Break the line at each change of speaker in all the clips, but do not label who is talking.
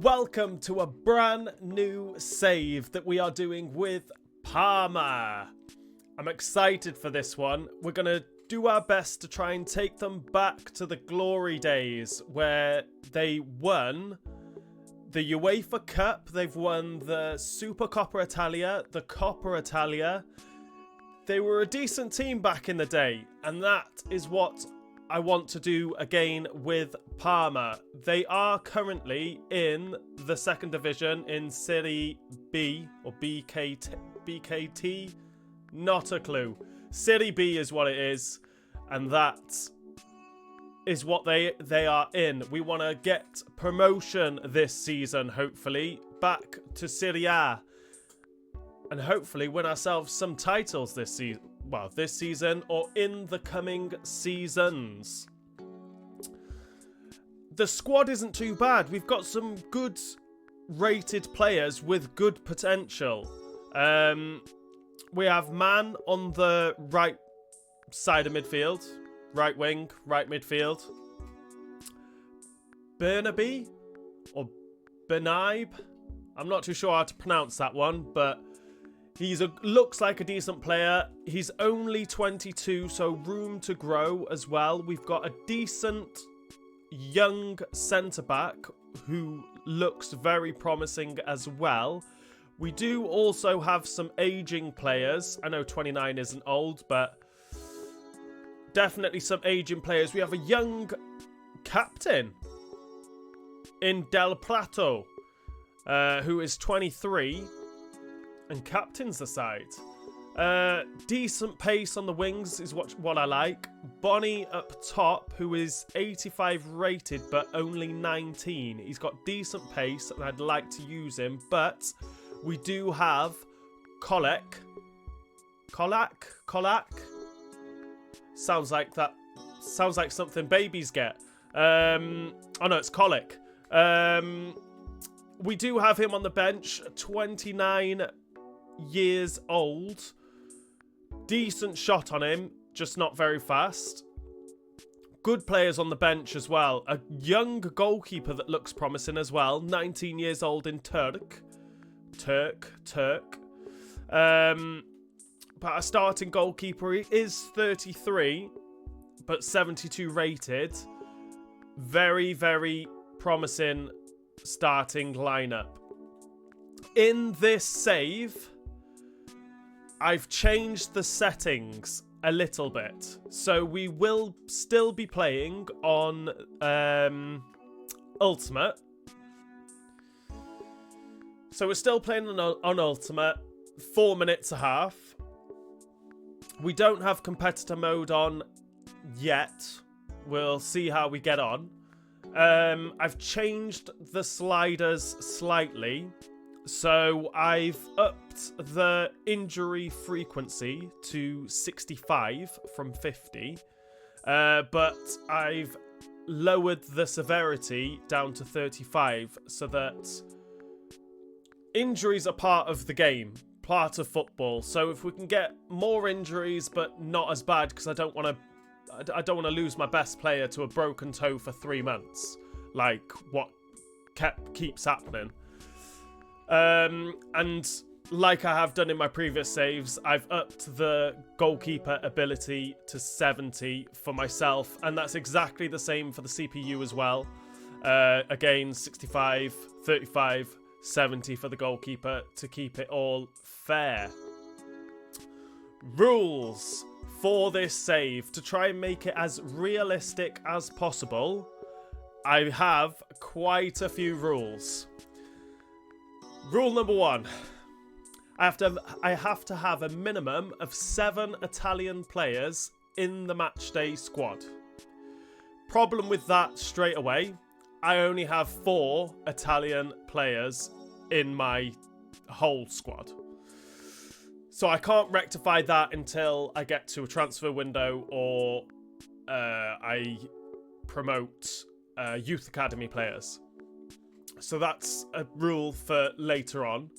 welcome to a brand new save that we are doing with Parma. I'm excited for this one. We're going to do our best to try and take them back to the glory days where they won the UEFA Cup, they've won the Supercoppa Italia, the Coppa Italia. They were a decent team back in the day, and that is what I want to do again with Parma. They are currently in the second division in Serie B or BKT. Not a clue. Serie B is what it is, and that is what they are in. We want to get promotion this season, hopefully, back to Serie A, and hopefully win ourselves some titles this season. Well, this season or in the coming seasons. The squad isn't too bad. We've got some good rated players with good potential. We have Man on the right side of midfield. Right wing, right midfield. Burnaby or Benaib. I'm not too sure how to pronounce that one, but looks like a decent player. He's only 22, so room to grow as well. We've got a decent young centre-back who looks very promising as well. We do also have some aging players. I know 29 isn't old, but definitely some aging players. We have a young captain in Del Prato, who is 23 and captains the side. Decent pace on the wings is what I like. Bonnie up top, who is 85 rated but only 19. He's got decent pace and I'd like to use him, but we do have Kolak. Sounds like something babies get. Oh no, it's Colic. We do have him on the bench, 29 years old. Decent shot on him, just not very fast. Good players on the bench as well. A young goalkeeper that looks promising as well, 19 years old in Turk. But our starting goalkeeper is 33, but 72 rated. Very, very promising starting lineup. In this save, I've changed the settings a little bit. So we will still be playing on Ultimate. So we're still playing on Ultimate, 4 minutes a half. We don't have competitor mode on yet. We'll see how we get on. I've changed the sliders slightly. So I've upped the injury frequency to 65 from 50. But I've lowered the severity down to 35 so that injuries are part of the game, part of football. So if we can get more injuries but not as bad, because I don't want to lose my best player to a broken toe for 3 months, like what keeps happening. And like I have done in my previous saves, I've upped the goalkeeper ability to 70 for myself, and that's exactly the same for the CPU as well. Again, 65, 35, 70 for the goalkeeper to keep it all fair. Rules for this save, to try and make it as realistic as possible, I have quite a few rules. Rule number 1. I have to have a minimum of 7 Italian players in the matchday squad. Problem with that straight away, I only have 4 Italian players in my whole squad. So I can't rectify that until I get to a transfer window or I promote youth academy players. So that's a rule for later on.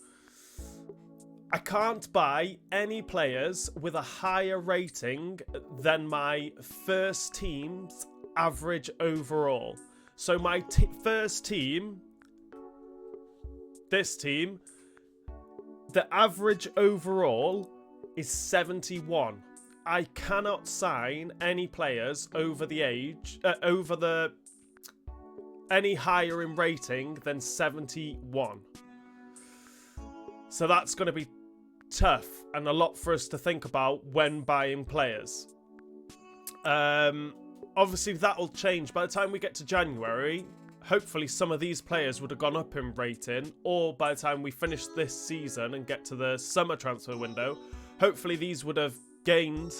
I can't buy any players with a higher rating than my first team's average overall. So my first team this team, the average overall is 71. I cannot sign any players over the age, any higher in rating than 71. So that's going to be tough and a lot for us to think about when buying players. Obviously that'll change by the time we get to January. Hopefully some of these players would have gone up in rating, or by the time we finish this season and get to the summer transfer window, hopefully these would have gained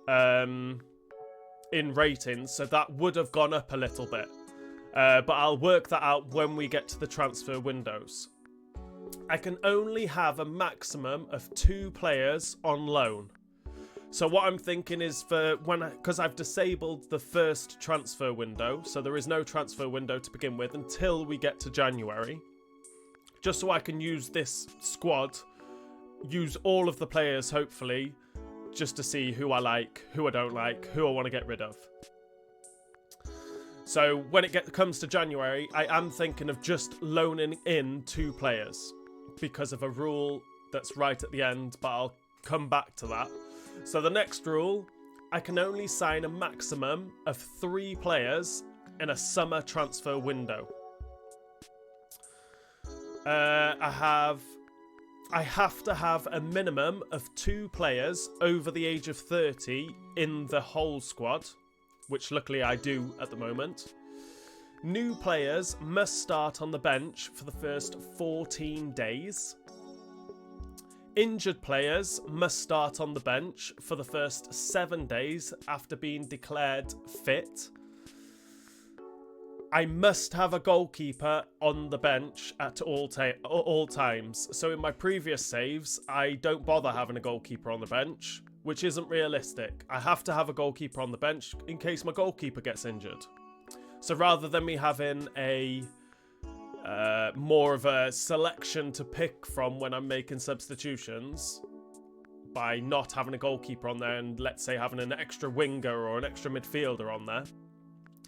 in ratings, so that would have gone up a little bit. But I'll work that out when we get to the transfer windows. I can only have a maximum of 2 players on loan. So what I'm thinking is because I've disabled the first transfer window, so there is no transfer window to begin with until we get to January. Just so I can use this squad, use all of the players hopefully, just to see who I like, who I don't like, who I want to get rid of. So when it comes to January, I am thinking of just loaning in 2 players because of a rule that's right at the end, but I'll come back to that. So the next rule, I can only sign a maximum of 3 players in a summer transfer window. I have to have a minimum of 2 players over the age of 30 in the whole squad, which luckily I do at the moment. New players must start on the bench for the first 14 days. Injured players must start on the bench for the first 7 days after being declared fit. I must have a goalkeeper on the bench at all times. So in my previous saves, I don't bother having a goalkeeper on the bench, which isn't realistic. I have to have a goalkeeper on the bench in case my goalkeeper gets injured. So rather than me having a more of a selection to pick from when I'm making substitutions, by not having a goalkeeper on there and let's say having an extra winger or an extra midfielder on there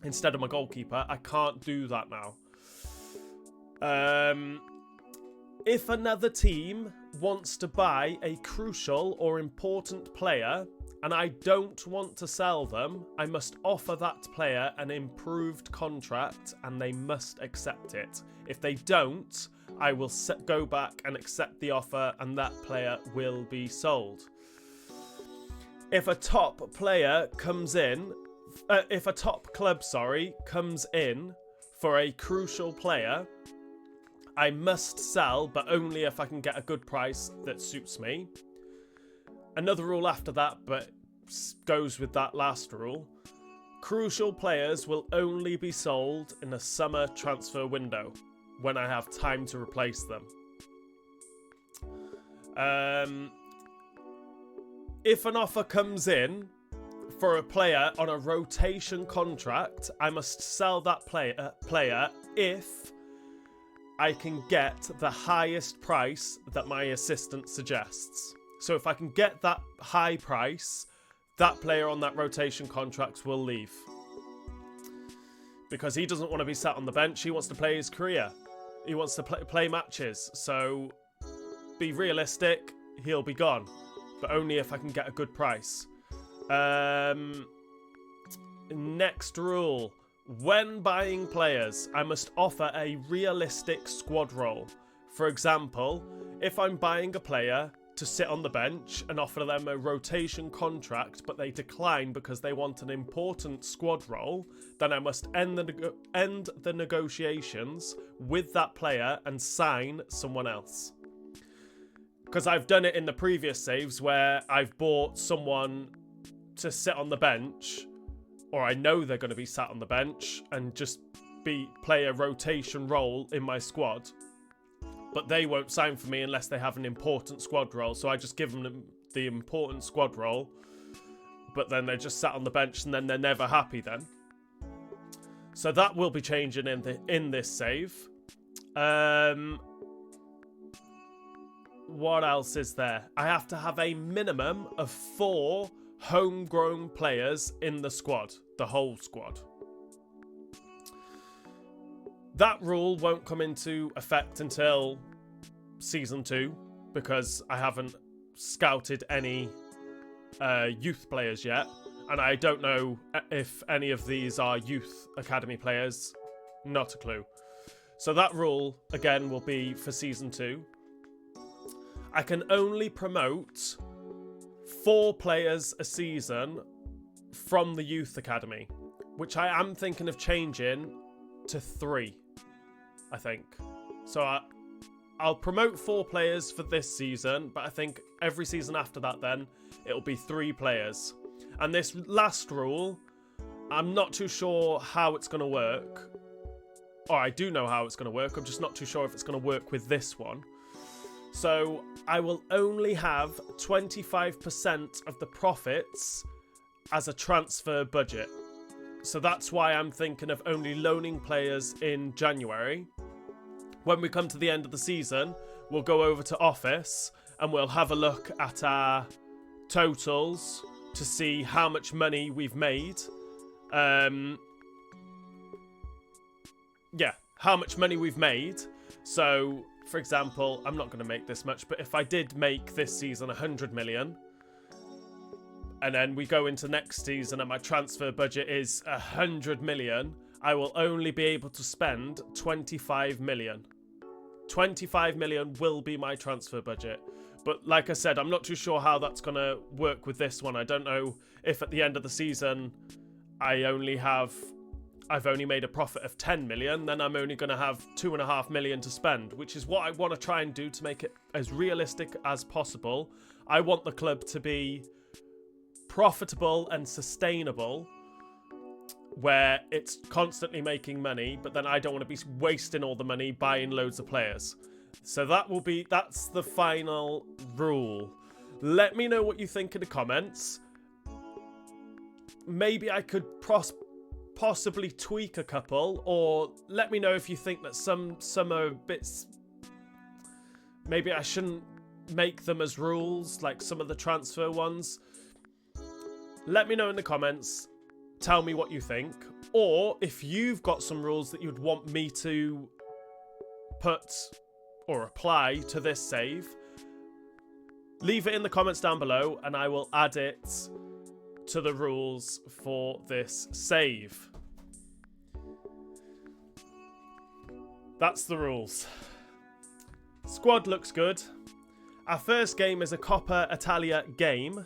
instead of my goalkeeper, I can't do that now. If another team wants to buy a crucial or important player and I don't want to sell them, I must offer that player an improved contract and they must accept it. If they don't, I will go back and accept the offer and that player will be sold. If a top player comes in, if a top club, comes in for a crucial player, I must sell, but only if I can get a good price that suits me. Another rule after that, but goes with that last rule. Crucial players will only be sold in a summer transfer window when I have time to replace them. If an offer comes in for a player on a rotation contract, I must sell that player if I can get the highest price that my assistant suggests. So if I can get that high price, that player on that rotation contract will leave. Because he doesn't want to be sat on the bench, he wants to play his career. He wants to play matches. So be realistic, he'll be gone. But only if I can get a good price. Next rule. When buying players, I must offer a realistic squad role. For example, if I'm buying a player to sit on the bench and offer them a rotation contract, but they decline because they want an important squad role, then I must end the negotiations with that player and sign someone else. Because I've done it in the previous saves where I've bought someone to sit on the bench, or I know they're going to be sat on the bench and just play a rotation role in my squad. But they won't sign for me unless they have an important squad role. So I just give them the important squad role. But then they're just sat on the bench and then they're never happy then. So that will be changing in this save. What else is there? I have to have a minimum of 4 homegrown players in the squad. The whole squad. That rule won't come into effect until Season 2, because I haven't scouted any youth players yet, and I don't know if any of these are youth academy players. Not a clue. So that rule, again, will be for Season 2. I can only promote 4 players a season from the youth academy, which I am thinking of changing to 3, I think. So I'll promote 4 players for this season, but I think every season after that then, it'll be 3 players. And this last rule, I'm not too sure how it's going to work. Or I do know how it's going to work, I'm just not too sure if it's going to work with this one. So I will only have 25% of the profits as a transfer budget. So that's why I'm thinking of only loaning players in January. When we come to the end of the season, we'll go over to office and we'll have a look at our totals to see how much money we've made. Yeah, how much money we've made. So, for example, I'm not going to make this much, but if I did make this season 100 million, and then we go into next season and my transfer budget is 100 million, I will only be able to spend 25 million. 25 million will be my transfer budget. But like I said, I'm not too sure how that's going to work with this one. I don't know if at the end of the season I've only made a profit of 10 million, then I'm only going to have 2.5 million to spend, which is what I want to try and do to make it as realistic as possible. I want the club to be profitable and sustainable, where it's constantly making money, but then I don't want to be wasting all the money buying loads of players. So that's the final rule. Let me know what you think in the comments. Maybe I could possibly tweak a couple, or let me know if you think that some are bits, maybe I shouldn't make them as rules, like some of the transfer ones. Let me know in the comments. Tell me what you think. Or if you've got some rules that you'd want me to put or apply to this save, leave it in the comments down below and I will add it to the rules for this save. That's the rules. Squad looks good. Our first game is a Coppa Italia game.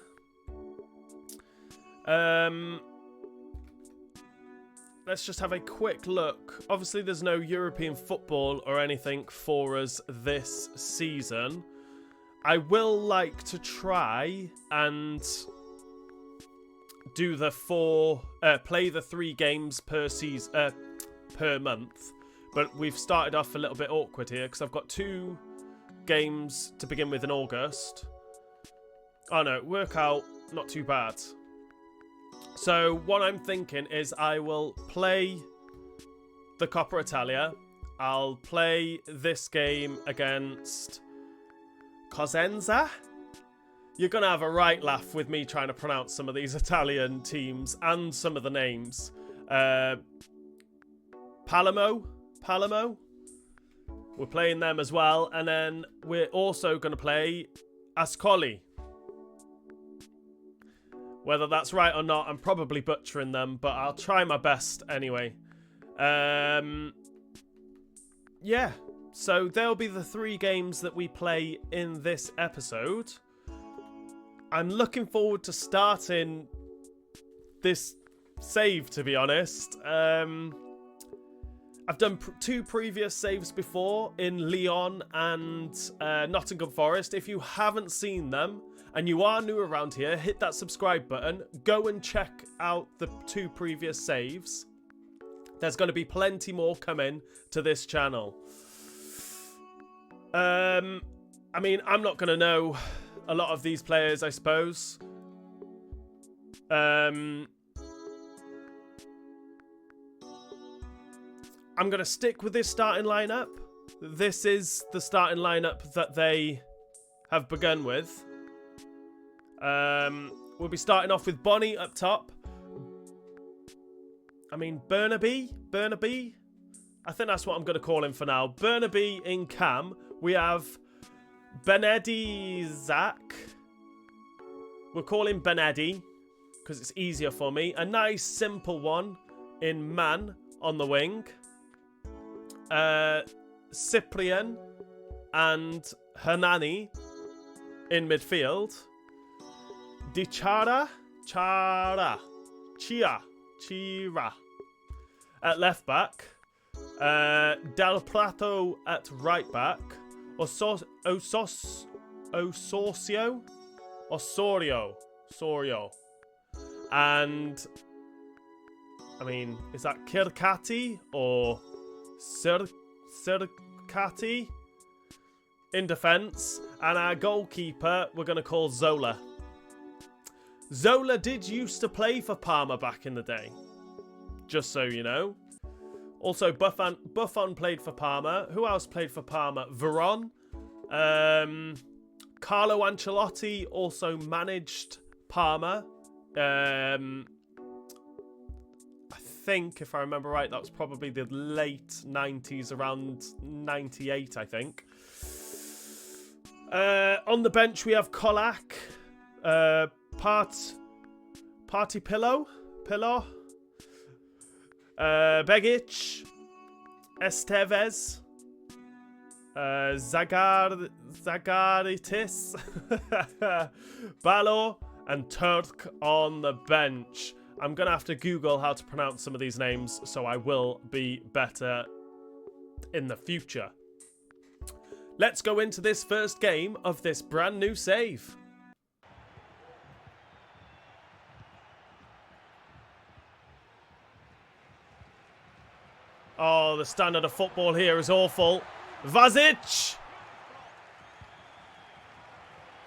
Let's just have a quick look. Obviously, there's no European football or anything for us this season. I will like to try and do play the 3 games per season, per month. But we've started off a little bit awkward here because I've got 2 games to begin with in August. Oh no, work out not too bad. So what I'm thinking is I will play the Coppa Italia. I'll play this game against Cosenza. You're going to have a right laugh with me trying to pronounce some of these Italian teams and some of the names. Palermo. We're playing them as well. And then we're also going to play Ascoli. Whether that's right or not, I'm probably butchering them, but I'll try my best anyway. Yeah, so there'll be the 3 games that we play in this episode. I'm looking forward to starting this save, to be honest. I've done 2 previous saves before in Lyon and Nottingham Forest. If you haven't seen them and you are new around here, hit that subscribe button. Go and check out the 2 previous saves. There's going to be plenty more coming to this channel. I mean, I'm not going to know a lot of these players, I suppose. I'm going to stick with this starting lineup. This is the starting lineup that they have begun with. We'll be starting off with Bonnie up top. I mean, Burnaby. I think that's what I'm going to call him for now. Burnaby in Cam. We have Benedi Zach. We'll call him Benedi because it's easier for me. A nice simple one in Man on the wing. Cyprian and Hernani in midfield. Chira at left back. Del Prato at right back. Osorio. And I mean, is that Kirkati or Sirkati in defence? And our goalkeeper, we're going to call Zola. Zola did used to play for Parma back in the day. Just so you know. Also, Buffon played for Parma. Who else played for Parma? Veron. Carlo Ancelotti also managed Parma. I think, if I remember right, that was probably the late 90s, around 98, I think. On the bench, we have Kolak. Party Pillow. Begic, Esteves, Zagaritis, Balo, and Turk on the bench. I'm going to have to Google how to pronounce some of these names, so I will be better in the future. Let's go into this first game of this brand new save. Oh, the standard of football here is awful. Vazic!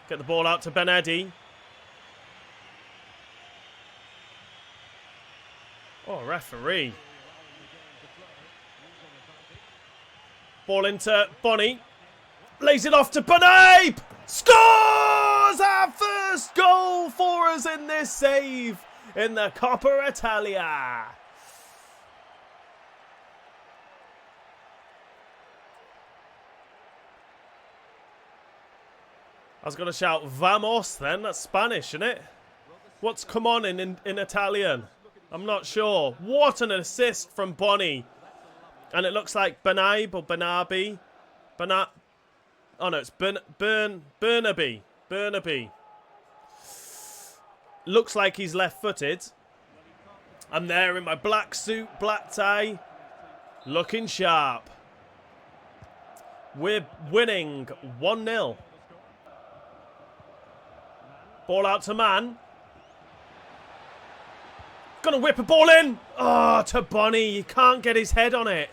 Get the ball out to Benedi. Oh, referee. Ball into Bonnie. Lays it off to Benabe! Scores our first goal for us in this save in the Coppa Italia. I was going to shout Vamos then. That's Spanish, isn't it? What's come on in Italian? I'm not sure. What an assist from Bonnie. And it looks like Benabe or Benabi. Oh no, it's Burnaby. Looks like he's left-footed. I'm there in my black suit, black tie. Looking sharp. We're winning 1-0. Ball out to Man. Gonna whip a ball in. Oh, to Bonnie. He can't get his head on it.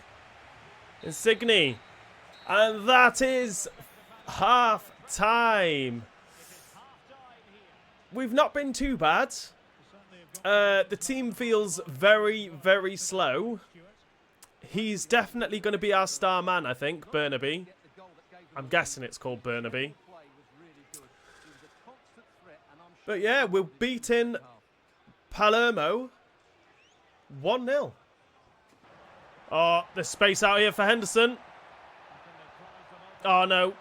Insigne. And that is half time. We've not been too bad. The team feels very, very slow. He's definitely going to be our star man, I think, Burnaby. I'm guessing it's called Burnaby. But yeah, we're beating Palermo 1-0. Oh, there's space out here for Henderson. Oh, no.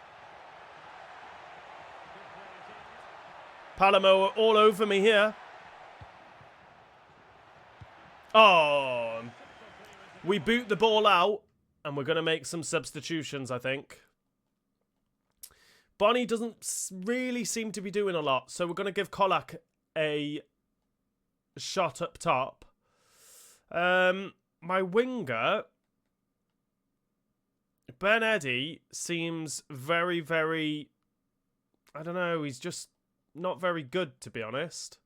Palermo are all over me here. Oh. We boot the ball out, and we're going to make some substitutions, I think. Bonnie doesn't really seem to be doing a lot, so we're going to give Kolak a shot up top. My winger, Benedi, seems very, very... I don't know, he's just not very good, to be honest.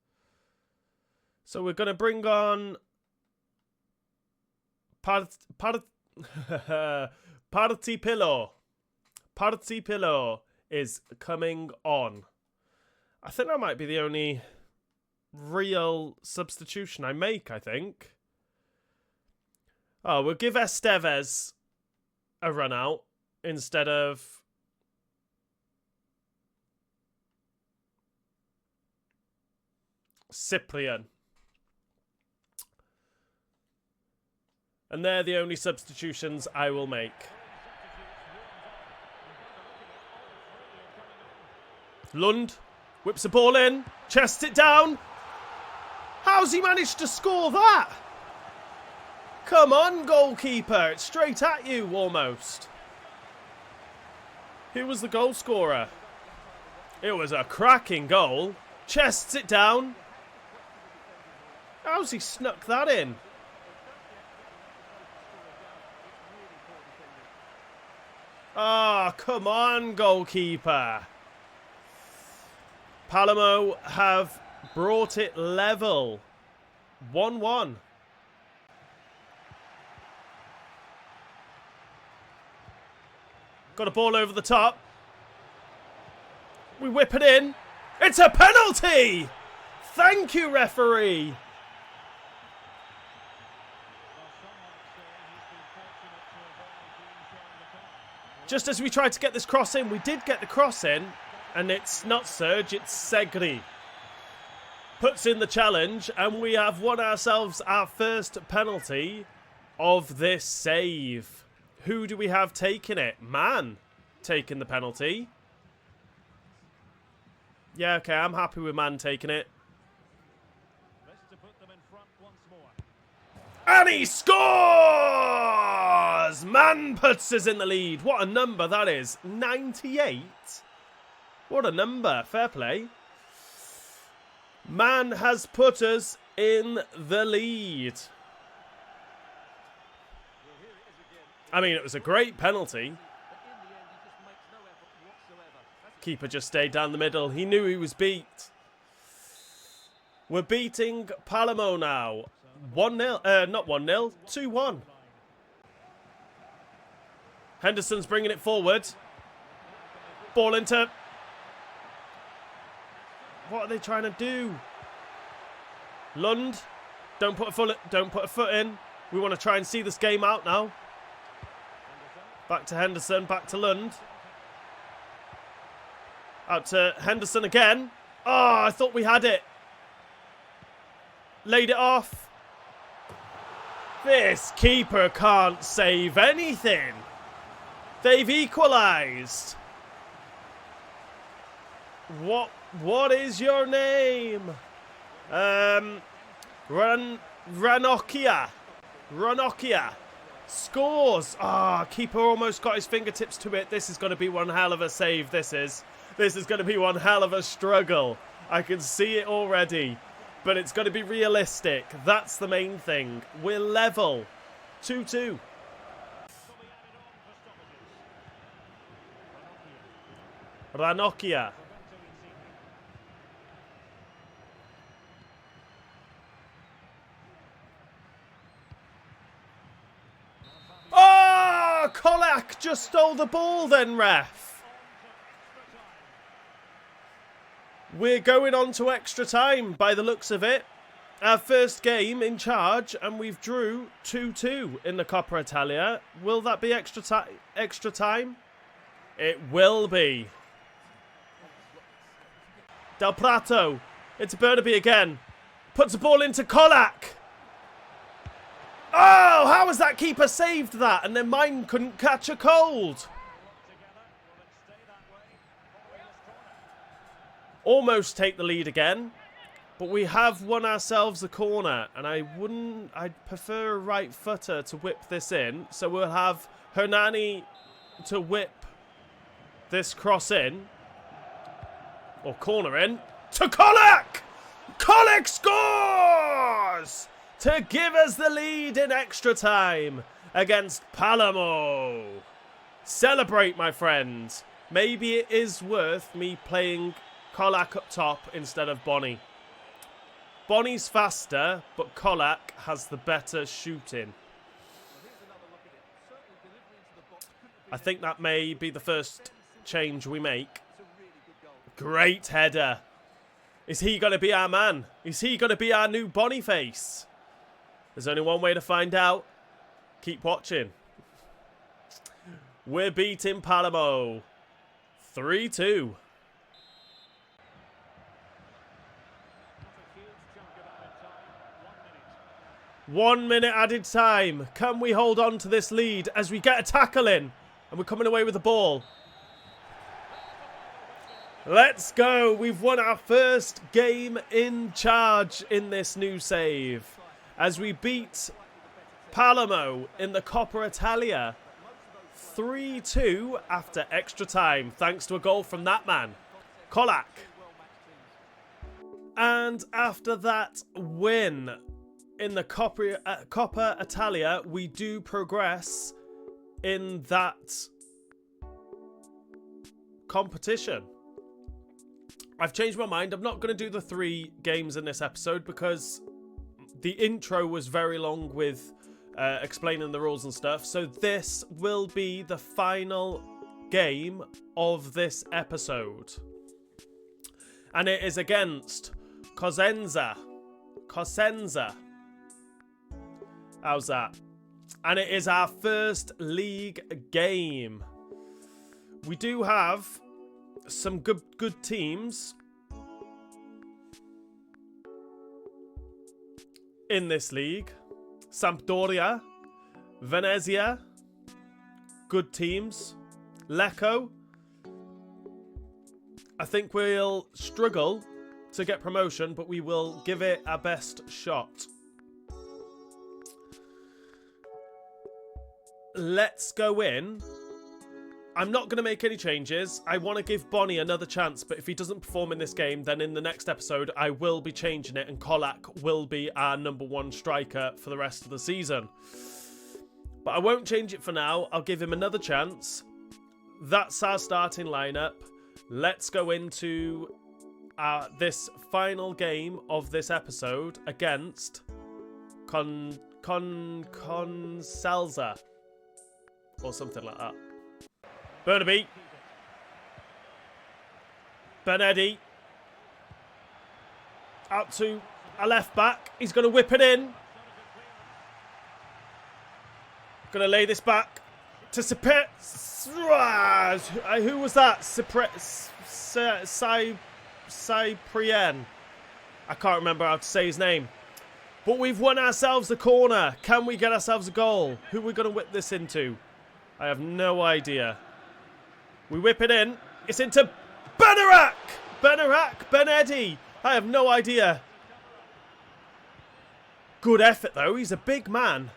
So we're going to bring on... Party Pillow is coming on. I think that might be the only real substitution I make, I think. Oh, we'll give Esteves a run out instead of... Cyprian. And they're the only substitutions I will make. Lund whips the ball in, chests it down. How's he managed to score that? Come on, goalkeeper. It's straight at you, almost. Who was the goal scorer? It was a cracking goal. Chests it down. How's he snuck that in? Ah, come on, goalkeeper. Palermo have brought it level. 1-1. Got a ball over the top. We whip it in. It's a penalty! Thank you, referee. Just as we tried to get this cross in, we did get the cross in. And it's not Serge, it's Segri. Puts in the challenge, and we have won ourselves our first penalty of this save. Who do we have taking it? Man taking the penalty. Yeah, okay, I'm happy with Man taking it. And he scores! Man puts us in the lead. What a number that is. 98? What a number. Fair play. Man has put us in the lead. I mean, it was a great penalty. Keeper just stayed down the middle. He knew he was beat. We're beating Palermo now. 1-0. Not 1-0. 2-1. Henderson's bringing it forward. Ball into... What are they trying to do? Lund. Don't put a foot in. We want to try and see this game out now. Back to Henderson. Back to Lund. Out to Henderson again. Oh, I thought we had it. Laid it off. This keeper can't save anything. They've equalised. What is your name? Ranocchia. Scores. Ah, keeper almost got his fingertips to it. This is going to be one hell of a save, this is. This is going to be one hell of a struggle. I can see it already. But it's going to be realistic. That's the main thing. We're level. 2-2. Ranocchia. Oh, Kolak just stole the ball then, ref. We're going on to extra time by the looks of it. Our first game in charge, and we've drew 2-2 in the Coppa Italia. Will that be extra time? It will be. Del Prato into Burnaby again. Puts the ball into Kolak. Oh, how has that keeper saved that? And then mine couldn't catch a cold. Almost take the lead again. But we have won ourselves a corner. And I'd prefer a right footer to whip this in. So we'll have Hernani to whip this cross in. Or corner in. To Kolak! Kolak scores! To give us the lead in extra time against Palermo. Celebrate, my friends. Maybe it is worth me playing Kolak up top instead of Bonnie. Bonnie's faster, but Kolak has the better shooting. I think that may be the first change we make. Great header. Is he going to be our man? Is he going to be our new Boniface? There's only one way to find out. Keep watching. We're beating Palermo. 3-2. 1 minute added time. Can we hold on to this lead as we get a tackle in? And we're coming away with the ball. Let's go. We've won our first game in charge in this new save. As we beat Palermo in the Coppa Italia 3-2 after extra time. Thanks to a goal from that man, Kolak. And after that win in the Coppa Italia, we do progress in that competition. I've changed my mind. I'm not going to do the 3 games in this episode because the intro was very long with explaining the rules and stuff. So this will be the final game of this episode. And it is against Cosenza. How's that? And it is our first league game. We do have some good teams in this league. Sampdoria, Venezia, good teams. Lecco, I think we'll struggle to get promotion, but we will give it our best shot. Let's go in. I'm not going to make any changes. I want to give Bonnie another chance, but if he doesn't perform in this game, then in the next episode, I will be changing it, and Kolak will be our #1 striker for the rest of the season. But I won't change it for now. I'll give him another chance. That's our starting lineup. Let's go into this final game of this episode against Consalza or something like that. Burnaby. Benetti. Out to a left back. He's going to whip it in. Going to lay this back to who was that? Cyprien. I can't remember how to say his name. But we've won ourselves a corner. Can we get ourselves a goal? Who are we going to whip this into? I have no idea. We whip it in. It's into Benarak! Benetti. I have no idea. Good effort, though. He's a big man.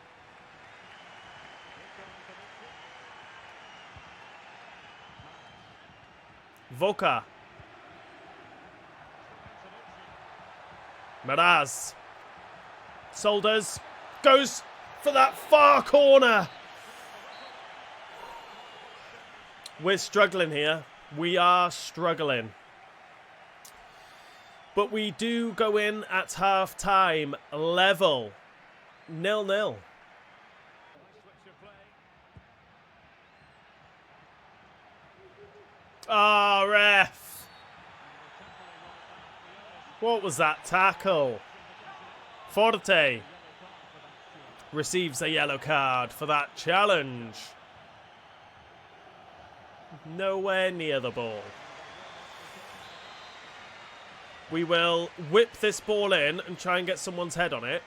Voca. Meraz. Solders. Goes for that far corner. We're struggling here. We are struggling. But we do go in at half-time level. 0-0. Ah, ref. What was that tackle? Forte receives a yellow card for that challenge. Nowhere near the ball. We will whip this ball in and try and get someone's head on it.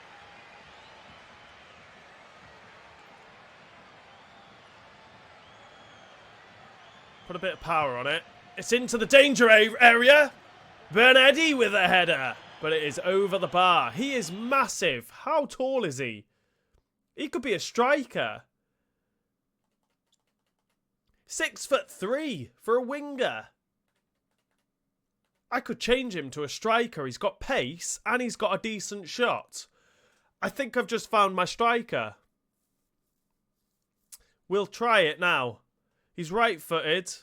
Put a bit of power on it. It's into the danger area. Benetti with a header. But it is over the bar. He is massive. How tall is he? He could be a striker. 6'3" for a winger. I could change him to a striker. He's got pace and he's got a decent shot. I think I've just found my striker. We'll try it now. He's right-footed.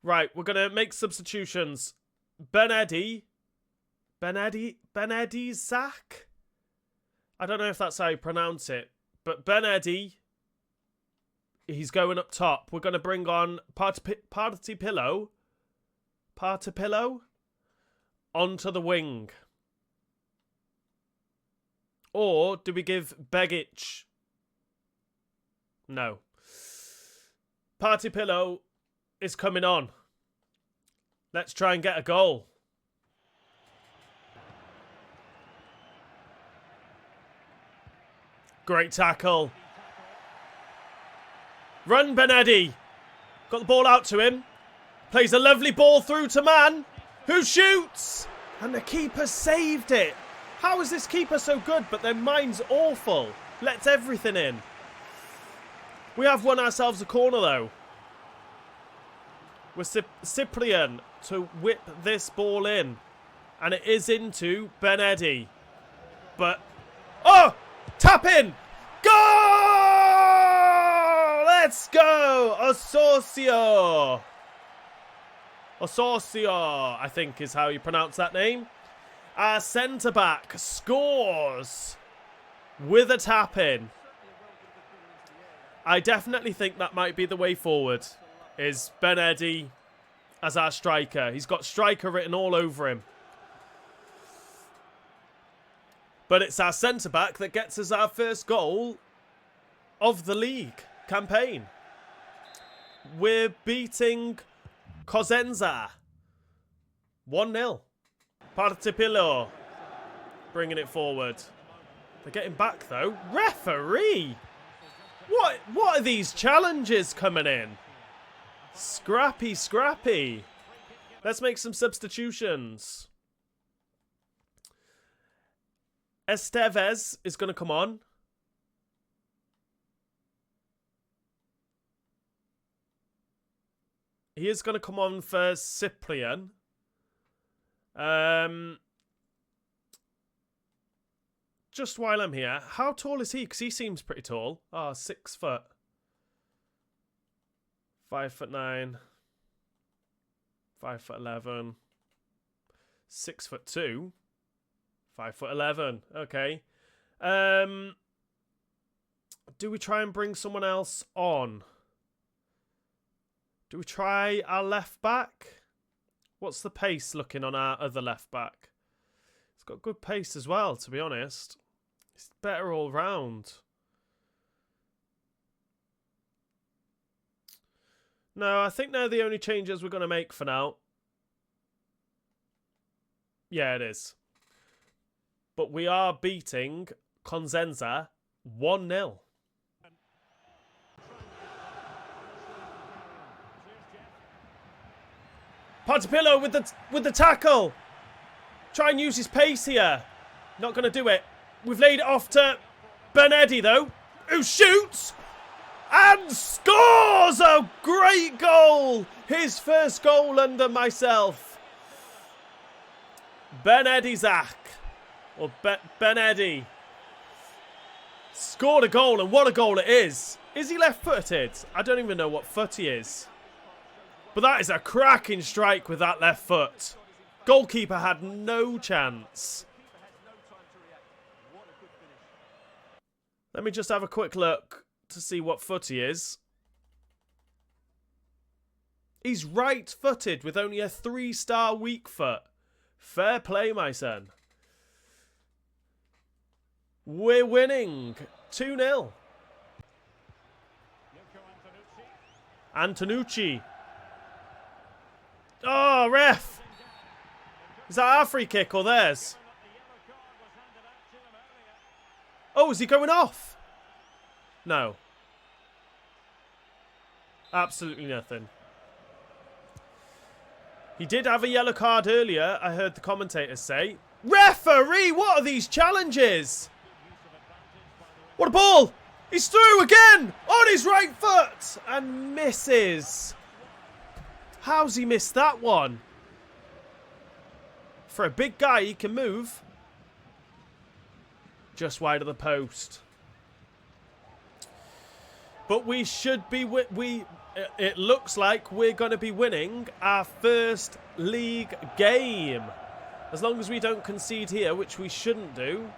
Right, we're going to make substitutions. Benetti Zach? I don't know if that's how you pronounce it. But Benetti, he's going up top. We're going to bring on Partipillo onto the wing. Or do we give Begic? No. Partipillo is coming on. Let's try and get a goal. Great tackle. Run, Benetti. Got the ball out to him. Plays a lovely ball through to Man, who shoots. And the keeper saved it. How is this keeper so good, but their mind's awful? Lets everything in. We have won ourselves a corner, though. With Cyprian to whip this ball in. And it is into Benetti. But, oh! Tap in! Goal! Let's go! Osorio! Osorio, I think is how you pronounce that name. Our centre-back scores with a tap-in. I definitely think that might be the way forward, is Benetti as our striker. He's got striker written all over him. But it's our centre-back that gets us our first goal of the league campaign. We're beating Cosenza 1-0. Partipillo bringing it forward. They're getting back, though. Referee! What are these challenges coming in? Scrappy, scrappy. Let's make some substitutions. Estevez is going to come on. He is going to come on for Cyprian. Just while I'm here, how tall is he? Because he seems pretty tall. Ah, 6 foot. 5'9". 5'11". 6'2". 5'11". Okay. Do we try and bring someone else on? Do we try our left back? What's the pace looking on our other left back? It's got good pace as well, to be honest. It's better all round. No, I think they're the only changes we're going to make for now. Yeah, it is. But we are beating Cosenza 1-0. Partipillo with the tackle. Try and use his pace here. Not going to do it. We've laid it off to Benetti, though, who shoots and scores a great goal. His first goal under myself. Benetti Zach. Or Benetti. Scored a goal, and what a goal it is. Is he left-footed? I don't even know what foot he is. But that is a cracking strike with that left foot. Goalkeeper had no chance. Let me just have a quick look to see what foot he is. He's right-footed with only a 3-star weak foot. Fair play, my son. We're winning 2-0. Antonucci. Oh, ref! Is that our free kick or theirs? Oh, is he going off? No. Absolutely nothing. He did have a yellow card earlier, I heard the commentators say. Referee, what are these challenges? What a ball! He's through again! On his right foot! And misses. How's he missed that one? For a big guy, he can move. Just wide of the post. But we should be... It looks like we're going to be winning our first league game. As long as we don't concede here, which we shouldn't do.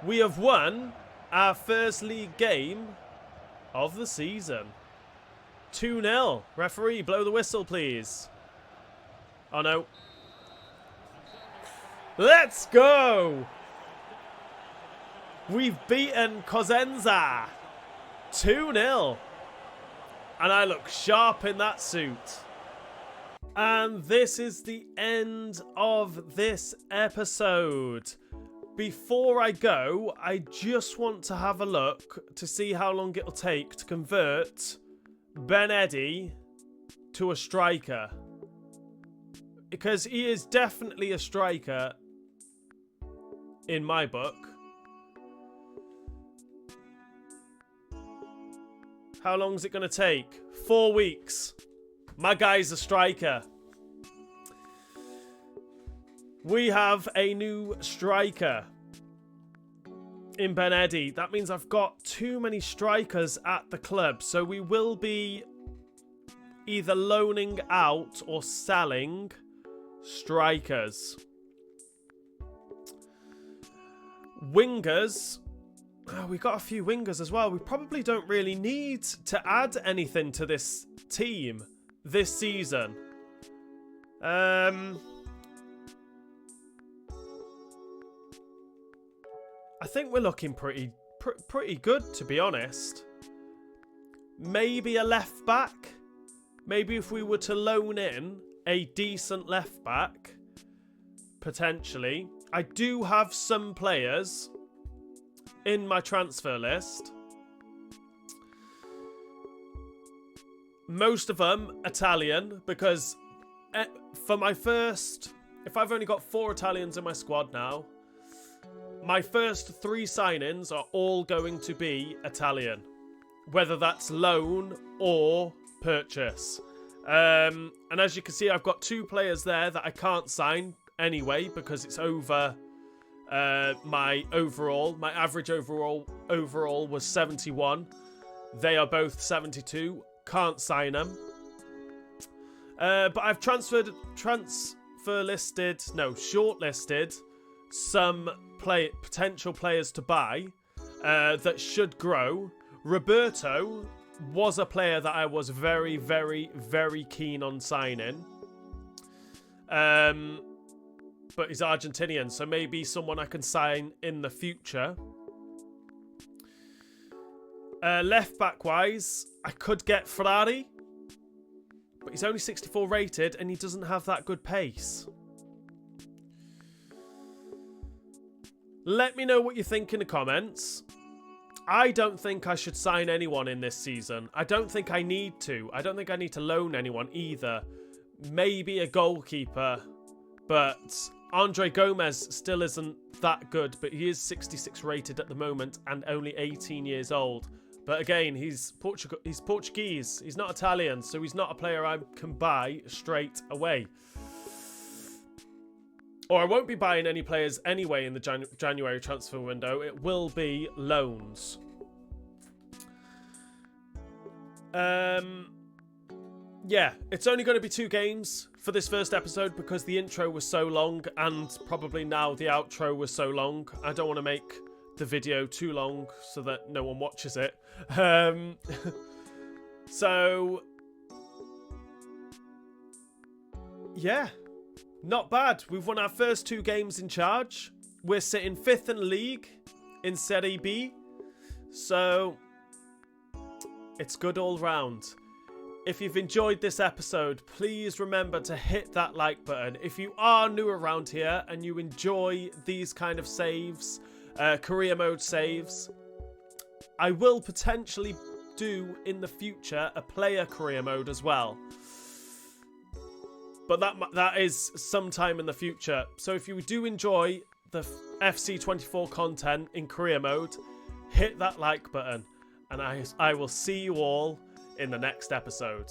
We have won our first league game of the season. 2-0. Referee, blow the whistle, please. Oh, no. Let's go! We've beaten Cosenza 2-0. And I look sharp in that suit. And this is the end of this episode. before I go, I just want to have a look to see how long it'll take to convert Ben Eddy to a striker. Because he is definitely a striker in my book. How long is it going to take? 4 weeks. My guy's a striker. We have a new striker in Ben Eddy. That means I've got too many strikers at the club. So we will be either loaning out or selling strikers. Wingers. Oh, we got a few wingers as well. We probably don't really need to add anything to this team this season. I think we're looking pretty good, to be honest. Maybe a left back. Maybe if we were to loan in a decent left back, potentially. I do have some players in my transfer list. Most of them Italian, because for my first... If I've only got 4 Italians in my squad now, my first 3 signings are all going to be Italian. Whether that's loan or purchase. And as you can see, I've got 2 players there that I can't sign anyway because it's over my overall. My average overall was 71. They are both 72. Can't sign them. But I've shortlisted some potential players to buy that should grow. Roberto was a player that I was very, very, very keen on signing. But he's Argentinian, so maybe someone I can sign in the future. Left back wise, I could get Ferrari, but he's only 64 rated and he doesn't have that good pace. Let me know what you think in the comments. I don't think I should sign anyone in this season. I don't think I need to. I don't think I need to loan anyone either. Maybe a goalkeeper, but Andre Gomez still isn't that good, but he is 66 rated at the moment and only 18 years old. But again, he's Portuguese. He's not Italian, so he's not a player I can buy straight away. Or I won't be buying any players anyway in the January transfer window. It will be loans. Yeah, it's only going to be 2 games for this first episode because the intro was so long and probably now the outro was so long. I don't want to make the video too long so that no one watches it. So, yeah, not bad. We've won our first 2 games in charge. We're sitting 5th in the league in Serie B. So, it's good all round. If you've enjoyed this episode, please remember to hit that like button. If you are new around here and you enjoy these kind of saves, career mode saves, I will potentially do in the future a player career mode as well. But that is sometime in the future. So if you do enjoy the FC24 content in career mode, hit that like button. And I will see you all in the next episode.